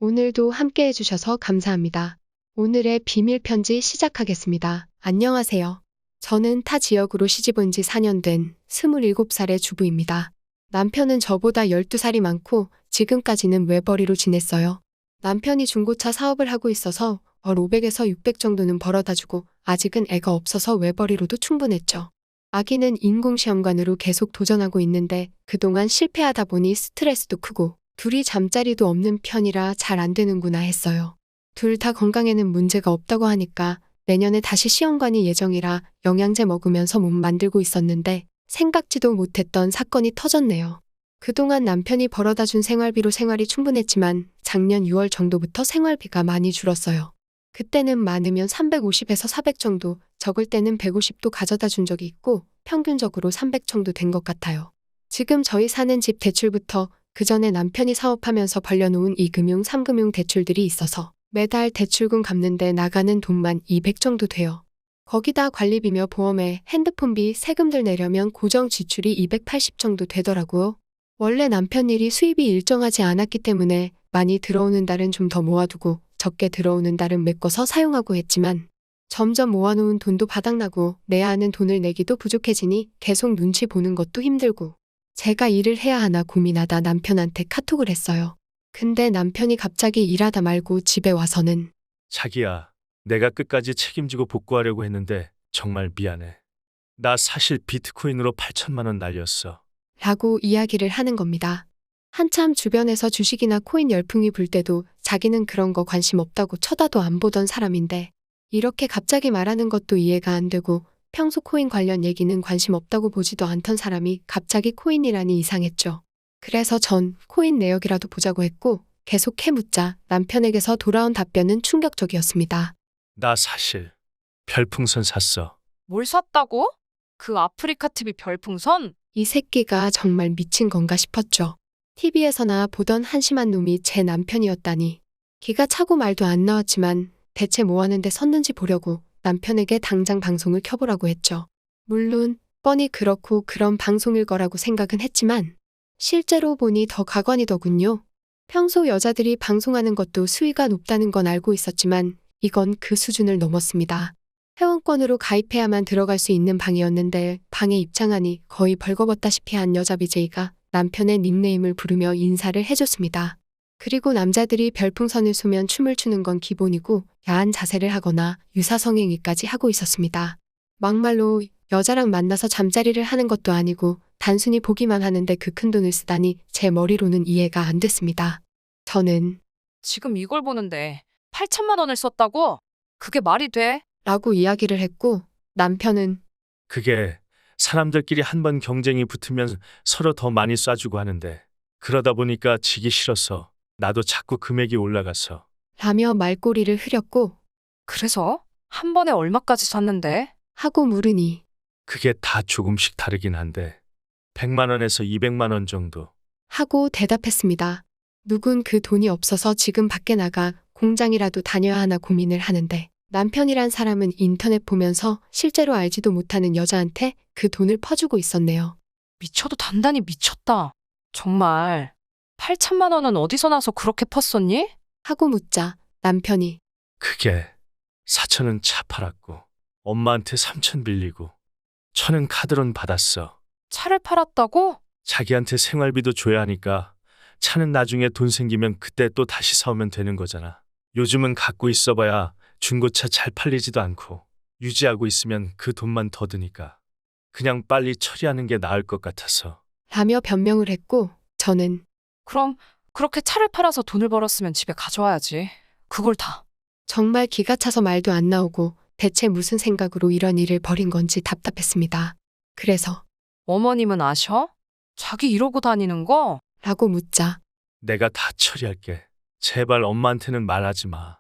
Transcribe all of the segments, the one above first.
오늘도 함께 해주셔서 감사합니다. 오늘의 비밀 편지 시작하겠습니다. 안녕하세요. 저는 타 지역으로 시집 온 지 4년 된 27살의 주부입니다. 남편은 저보다 12살이 많고 지금까지는 외벌이로 지냈어요. 남편이 중고차 사업을 하고 있어서 월 500에서 600 정도는 벌어다 주고 아직은 애가 없어서 외벌이로도 충분했죠. 아기는 인공시험관으로 계속 도전하고 있는데 그동안 실패하다 보니 스트레스도 크고 둘이 잠자리도 없는 편이라 잘 안 되는구나 했어요. 둘 다 건강에는 문제가 없다고 하니까 내년에 다시 시험관이 예정이라 영양제 먹으면서 몸 만들고 있었는데 생각지도 못했던 사건이 터졌네요. 그동안 남편이 벌어다 준 생활비로 생활이 충분했지만 작년 6월 정도부터 생활비가 많이 줄었어요. 그때는 많으면 350에서 400 정도, 적을 때는 150도 가져다 준 적이 있고 평균적으로 300 정도 된 것 같아요. 지금 저희 사는 집 대출부터 그 전에 남편이 사업하면서 벌려놓은 2금융, 3금융 대출들이 있어서 매달 대출금 갚는데 나가는 돈만 200 정도 돼요. 거기다 관리비며 보험에 핸드폰비, 세금들 내려면 고정 지출이 280 정도 되더라고요. 원래 남편 일이 수입이 일정하지 않았기 때문에 많이 들어오는 달은 좀 더 모아두고 적게 들어오는 달은 메꿔서 사용하고 했지만 점점 모아놓은 돈도 바닥나고 내야 하는 돈을 내기도 부족해지니 계속 눈치 보는 것도 힘들고 제가 일을 해야 하나 고민하다 남편한테 카톡을 했어요. 근데 남편이 갑자기 일하다 말고 집에 와서는 자기야, 내가 끝까지 책임지고 복구하려고 했는데 정말 미안해. 나 사실 비트코인으로 8천만 원 날렸어. 라고 이야기를 하는 겁니다. 한참 주변에서 주식이나 코인 열풍이 불 때도 자기는 그런 거 관심 없다고 쳐다도 안 보던 사람인데 이렇게 갑자기 말하는 것도 이해가 안 되고 평소 코인 관련 얘기는 관심 없다고 보지도 않던 사람이 갑자기 코인이라니 이상했죠. 그래서 전 코인 내역이라도 보자고 했고 계속 해묻자 남편에게서 돌아온 답변은 충격적이었습니다. 나 사실 별풍선 샀어. 뭘 샀다고? 그 아프리카 TV 별풍선? 이 새끼가 정말 미친 건가 싶었죠. TV에서나 보던 한심한 놈이 제 남편이었다니. 기가 차고 말도 안 나왔지만 대체 뭐 하는데 섰는지 보려고 남편에게 당장 방송을 켜보라고 했죠. 물론 뻔히 그렇고 그런 방송일 거라고 생각은 했지만 실제로 보니 더 가관이더군요. 평소 여자들이 방송하는 것도 수위가 높다는 건 알고 있었지만 이건 그 수준을 넘었습니다. 회원권으로 가입해야만 들어갈 수 있는 방이었는데 방에 입장하니 거의 벌거벗다시피 한 여자 BJ가 남편의 닉네임을 부르며 인사를 해줬습니다. 그리고 남자들이 별풍선을 쏘면 춤을 추는 건 기본이고 야한 자세를 하거나 유사성행위까지 하고 있었습니다. 막말로 여자랑 만나서 잠자리를 하는 것도 아니고 단순히 보기만 하는데 그 큰 돈을 쓰다니 제 머리로는 이해가 안 됐습니다. 저는 지금 이걸 보는데 8천만 원을 썼다고? 그게 말이 돼? 라고 이야기를 했고 남편은 그게 사람들끼리 한 번 경쟁이 붙으면 서로 더 많이 쏴주고 하는데 그러다 보니까 지기 싫어서 나도 자꾸 금액이 올라가서 라며 말꼬리를 흐렸고 그래서 한 번에 얼마까지 샀는데? 하고 물으니 그게 다 조금씩 다르긴 한데 100만 원에서 200만 원 정도. 하고 대답했습니다. 누군 그 돈이 없어서 지금 밖에 나가 공장이라도 다녀야 하나 고민을 하는데 남편이란 사람은 인터넷 보면서 실제로 알지도 못하는 여자한테 그 돈을 퍼주고 있었네요. 미쳐도 단단히 미쳤다. 정말 8천만 원은 어디서 나서 그렇게 펐었니? 하고 묻자 남편이 그게 4천은 차 팔았고 엄마한테 3천 빌리고 1,000은 카드론 받았어. 차를 팔았다고? 자기한테 생활비도 줘야 하니까 차는 나중에 돈 생기면 그때 또 다시 사오면 되는 거잖아. 요즘은 갖고 있어봐야 중고차 잘 팔리지도 않고 유지하고 있으면 그 돈만 더 드니까 그냥 빨리 처리하는 게 나을 것 같아서. 라며 변명을 했고 저는 그럼 그렇게 차를 팔아서 돈을 벌었으면 집에 가져와야지. 그걸 다. 정말 기가 차서 말도 안 나오고 대체 무슨 생각으로 이런 일을 벌인 건지 답답했습니다. 그래서 어머님은 아셔? 자기 이러고 다니는 거? 라고 묻자 내가 다 처리할게. 제발 엄마한테는 말하지 마.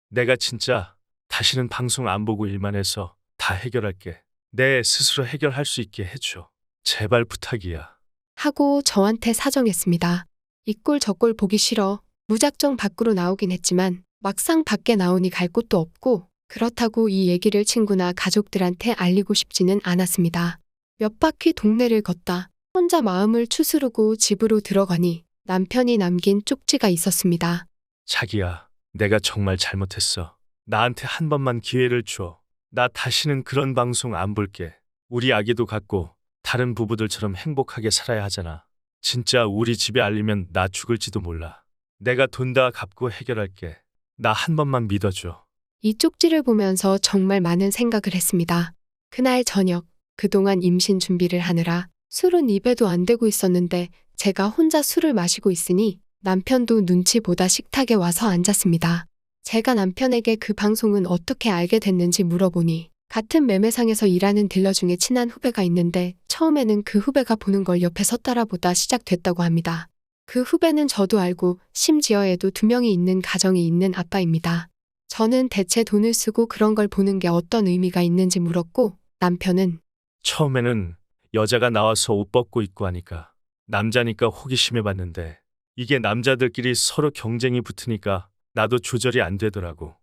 내가 진짜 다시는 방송 안 보고 일만 해서 다 해결할게. 내 스스로 해결할 수 있게 해줘. 제발 부탁이야. 하고 저한테 사정했습니다. 이 꼴 저 꼴 보기 싫어 무작정 밖으로 나오긴 했지만 막상 밖에 나오니 갈 곳도 없고 그렇다고 이 얘기를 친구나 가족들한테 알리고 싶지는 않았습니다. 몇 바퀴 동네를 걷다 혼자 마음을 추스르고 집으로 들어가니 남편이 남긴 쪽지가 있었습니다. 자기야, 내가 정말 잘못했어. 나한테 한 번만 기회를 줘. 나 다시는 그런 방송 안 볼게. 우리 아기도 갖고 다른 부부들처럼 행복하게 살아야 하잖아. 진짜 우리 집에 알리면 나 죽을지도 몰라. 내가 돈 다 갚고 해결할게. 나 한 번만 믿어줘. 이 쪽지를 보면서 정말 많은 생각을 했습니다. 그날 저녁, 그동안 임신 준비를 하느라 술은 입에도 안 대고 있었는데 제가 혼자 술을 마시고 있으니 남편도 눈치 보다 식탁에 와서 앉았습니다. 제가 남편에게 그 방송은 어떻게 알게 됐는지 물어보니 같은 매매상에서 일하는 딜러 중에 친한 후배가 있는데 처음에는 그 후배가 보는 걸 옆에서 따라보다 시작됐다고 합니다. 그 후배는 저도 알고 심지어 애도 2명이 있는 가정이 있는 아빠입니다. 저는 대체 돈을 쓰고 그런 걸 보는 게 어떤 의미가 있는지 물었고 남편은 처음에는 여자가 나와서 옷 벗고 있고 하니까 남자니까 호기심해 봤는데 이게 남자들끼리 서로 경쟁이 붙으니까 나도 조절이 안 되더라고.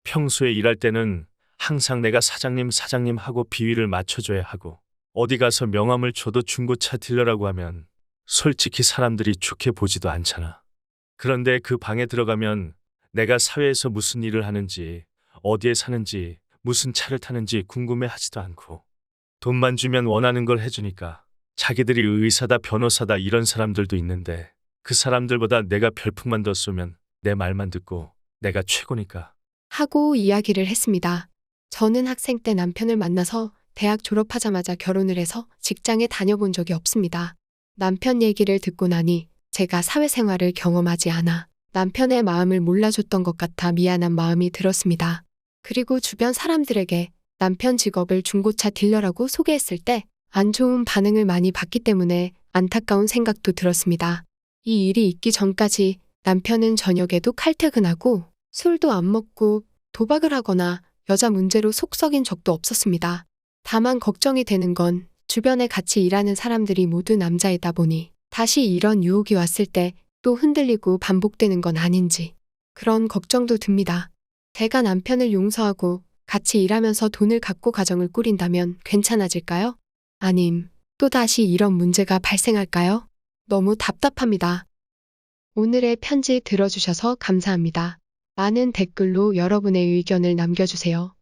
평소에 일할 때는 항상 내가 사장님 하고 비위를 맞춰줘야 하고 어디 가서 명함을 줘도 중고차 딜러라고 하면 솔직히 사람들이 좋게 보지도 않잖아. 그런데 그 방에 들어가면 내가 사회에서 무슨 일을 하는지, 어디에 사는지, 무슨 차를 타는지 궁금해하지도 않고 돈만 주면 원하는 걸 해주니까 자기들이 의사다 변호사다 이런 사람들도 있는데 그 사람들보다 내가 별풍만 더 쏘면 내 말만 듣고 내가 최고니까. 하고 이야기를 했습니다. 저는 학생 때 남편을 만나서 대학 졸업하자마자 결혼을 해서 직장에 다녀본 적이 없습니다. 남편 얘기를 듣고 나니 제가 사회생활을 경험하지 않아 남편의 마음을 몰라줬던 것 같아 미안한 마음이 들었습니다. 그리고 주변 사람들에게 남편 직업을 중고차 딜러라고 소개했을 때 안 좋은 반응을 많이 받기 때문에 안타까운 생각도 들었습니다. 이 일이 있기 전까지 남편은 저녁에도 칼퇴근하고 술도 안 먹고 도박을 하거나 여자 문제로 속 썩인 적도 없었습니다. 다만 걱정이 되는 건 주변에 같이 일하는 사람들이 모두 남자이다 보니 다시 이런 유혹이 왔을 때 또 흔들리고 반복되는 건 아닌지 그런 걱정도 듭니다. 제가 남편을 용서하고 같이 일하면서 돈을 갖고 가정을 꾸린다면 괜찮아질까요? 아님 또다시 이런 문제가 발생할까요? 너무 답답합니다. 오늘의 편지 들어주셔서 감사합니다. 많은 댓글로 여러분의 의견을 남겨주세요.